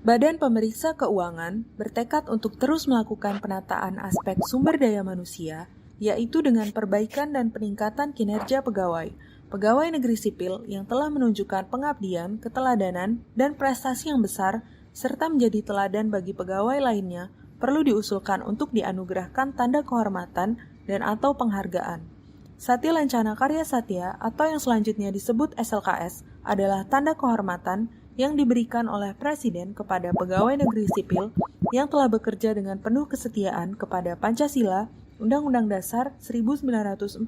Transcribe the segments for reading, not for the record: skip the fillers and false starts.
Badan Pemeriksa Keuangan bertekad untuk terus melakukan penataan aspek sumber daya manusia, yaitu dengan perbaikan dan peningkatan kinerja pegawai negeri sipil yang telah menunjukkan pengabdian, keteladanan, dan prestasi yang besar, serta menjadi teladan bagi pegawai lainnya, perlu diusulkan untuk dianugerahkan tanda kehormatan dan atau penghargaan. Satya Lancana Karya Satya atau yang selanjutnya disebut SLKS adalah tanda kehormatan yang diberikan oleh Presiden kepada pegawai negeri sipil yang telah bekerja dengan penuh kesetiaan kepada Pancasila, Undang-Undang Dasar 1945,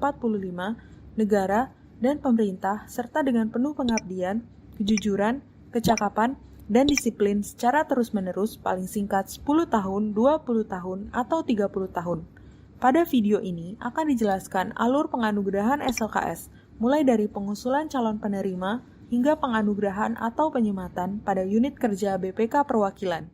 negara, dan pemerintah, serta dengan penuh pengabdian, kejujuran, kecakapan, dan disiplin secara terus-menerus paling singkat 10 tahun, 20 tahun, atau 30 tahun. Pada video ini akan dijelaskan alur penganugerahan SLKS, mulai dari pengusulan calon penerima hingga penganugerahan atau penyematan pada unit kerja BPK Perwakilan.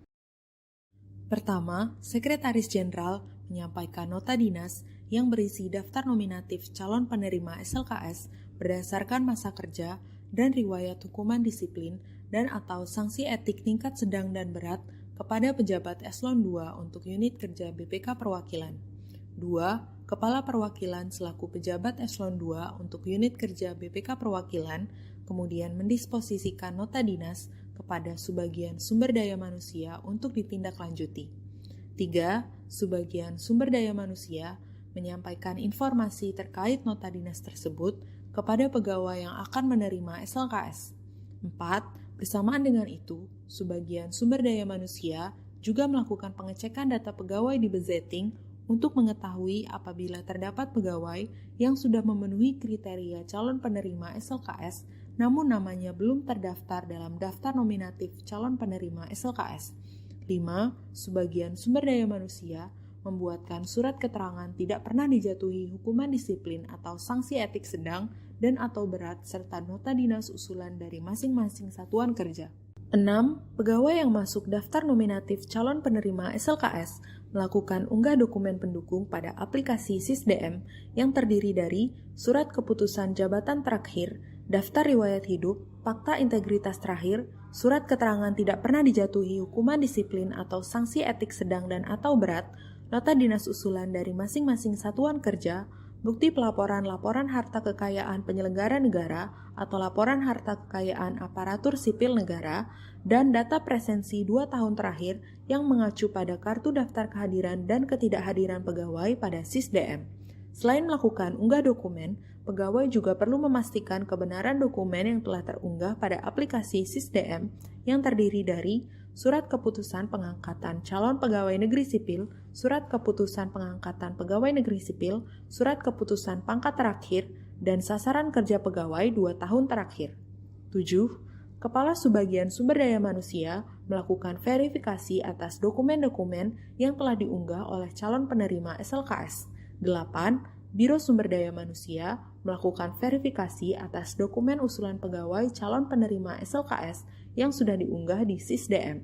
Pertama, Sekretaris Jenderal menyampaikan nota dinas yang berisi daftar nominatif calon penerima SLKS berdasarkan masa kerja dan riwayat hukuman disiplin dan atau sanksi etik tingkat sedang dan berat kepada pejabat eselon 2 untuk unit kerja BPK Perwakilan. 2. Kepala Perwakilan selaku pejabat eselon 2 untuk unit kerja BPK Perwakilan kemudian mendisposisikan nota dinas kepada Subbagian Sumber Daya Manusia untuk ditindaklanjuti. 3. Subbagian Sumber Daya Manusia menyampaikan informasi terkait nota dinas tersebut kepada pegawai yang akan menerima SLKS. 4. Bersamaan dengan itu, Subbagian Sumber Daya Manusia juga melakukan pengecekan data pegawai di Bezetting untuk mengetahui apabila terdapat pegawai yang sudah memenuhi kriteria calon penerima SLKS namun namanya belum terdaftar dalam daftar nominatif calon penerima SLKS. 5. Subbagian Sumber Daya Manusia membuatkan surat keterangan tidak pernah dijatuhi hukuman disiplin atau sanksi etik sedang dan atau berat serta nota dinas usulan dari masing-masing satuan kerja. 6. Pegawai yang masuk daftar nominatif calon penerima SLKS melakukan unggah dokumen pendukung pada aplikasi SISDM yang terdiri dari surat keputusan jabatan terakhir, daftar riwayat hidup, fakta integritas terakhir, surat keterangan tidak pernah dijatuhi hukuman disiplin atau sanksi etik sedang dan atau berat, nota dinas usulan dari masing-masing satuan kerja, bukti pelaporan laporan harta kekayaan penyelenggara negara atau laporan harta kekayaan aparatur sipil negara, dan data presensi 2 tahun terakhir yang mengacu pada kartu daftar kehadiran dan ketidakhadiran pegawai pada SISDM. Selain melakukan unggah dokumen, pegawai juga perlu memastikan kebenaran dokumen yang telah terunggah pada aplikasi SISDM yang terdiri dari surat keputusan pengangkatan calon pegawai negeri sipil, surat keputusan pengangkatan pegawai negeri sipil, surat keputusan pangkat terakhir, dan sasaran kerja pegawai 2 tahun terakhir. 7. Kepala Subbagian Sumber Daya Manusia melakukan verifikasi atas dokumen-dokumen yang telah diunggah oleh calon penerima SLKS. 8. Biro Sumber Daya Manusia melakukan verifikasi atas dokumen usulan pegawai calon penerima SLKS yang sudah diunggah di SISDM.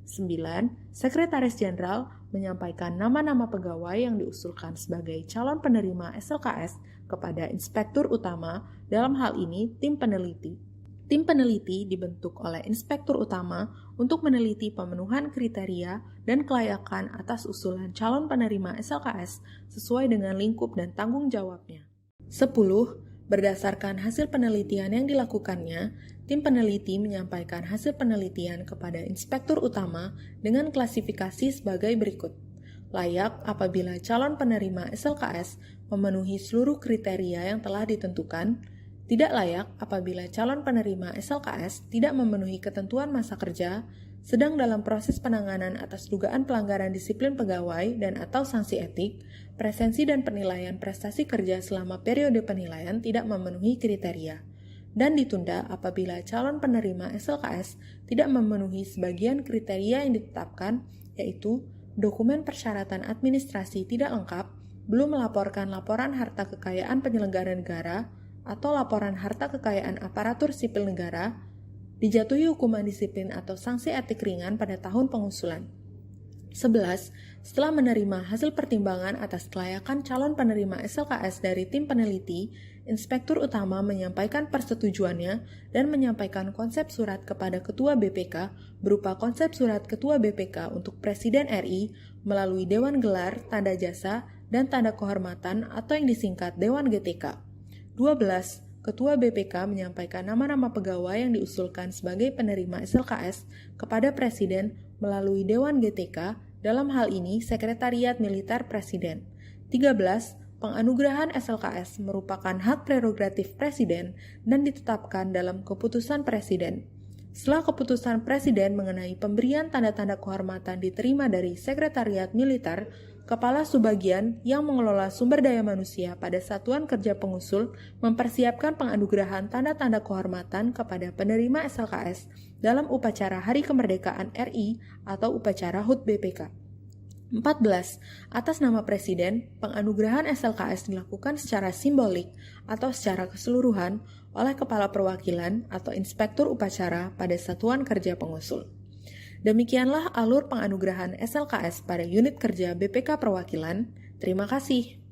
9. Sekretaris Jenderal menyampaikan nama-nama pegawai yang diusulkan sebagai calon penerima SLKS kepada Inspektur Utama, dalam hal ini tim peneliti. Tim peneliti dibentuk oleh Inspektur Utama untuk meneliti pemenuhan kriteria dan kelayakan atas usulan calon penerima SLKS sesuai dengan lingkup dan tanggung jawabnya. 10. Berdasarkan hasil penelitian yang dilakukannya, tim peneliti menyampaikan hasil penelitian kepada Inspektur Utama dengan klasifikasi sebagai berikut. Layak apabila calon penerima SLKS memenuhi seluruh kriteria yang telah ditentukan. Tidak layak apabila calon penerima SLKS tidak memenuhi ketentuan masa kerja, sedang dalam proses penanganan atas dugaan pelanggaran disiplin pegawai dan atau sanksi etik, presensi dan penilaian prestasi kerja selama periode penilaian tidak memenuhi kriteria, dan ditunda apabila calon penerima SLKS tidak memenuhi sebagian kriteria yang ditetapkan, yaitu dokumen persyaratan administrasi tidak lengkap, belum melaporkan laporan harta kekayaan penyelenggara negara, atau laporan harta kekayaan aparatur sipil negara, dijatuhi hukuman disiplin atau sanksi etik ringan pada tahun pengusulan. 11. Setelah menerima hasil pertimbangan atas kelayakan calon penerima SLKS dari tim peneliti, Inspektur Utama menyampaikan persetujuannya dan menyampaikan konsep surat kepada Ketua BPK berupa konsep surat Ketua BPK untuk Presiden RI melalui Dewan Gelar, Tanda Jasa, dan Tanda Kehormatan atau yang disingkat Dewan GTK. 12. Ketua BPK menyampaikan nama-nama pegawai yang diusulkan sebagai penerima SLKS kepada Presiden melalui Dewan GTK, dalam hal ini Sekretariat Militer Presiden. 13. Penganugerahan SLKS merupakan hak prerogatif Presiden dan ditetapkan dalam keputusan Presiden. Setelah keputusan Presiden mengenai pemberian tanda-tanda kehormatan diterima dari Sekretariat Militer, Kepala Subbagian yang mengelola sumber daya manusia pada Satuan Kerja Pengusul mempersiapkan penganugerahan tanda-tanda kehormatan kepada penerima SLKS dalam upacara Hari Kemerdekaan RI atau upacara HUT BPK. 14. Atas nama Presiden, penganugerahan SLKS dilakukan secara simbolik atau secara keseluruhan oleh Kepala Perwakilan atau Inspektur Upacara pada Satuan Kerja Pengusul. Demikianlah alur penganugerahan SLKS pada unit kerja BPK Perwakilan. Terima kasih.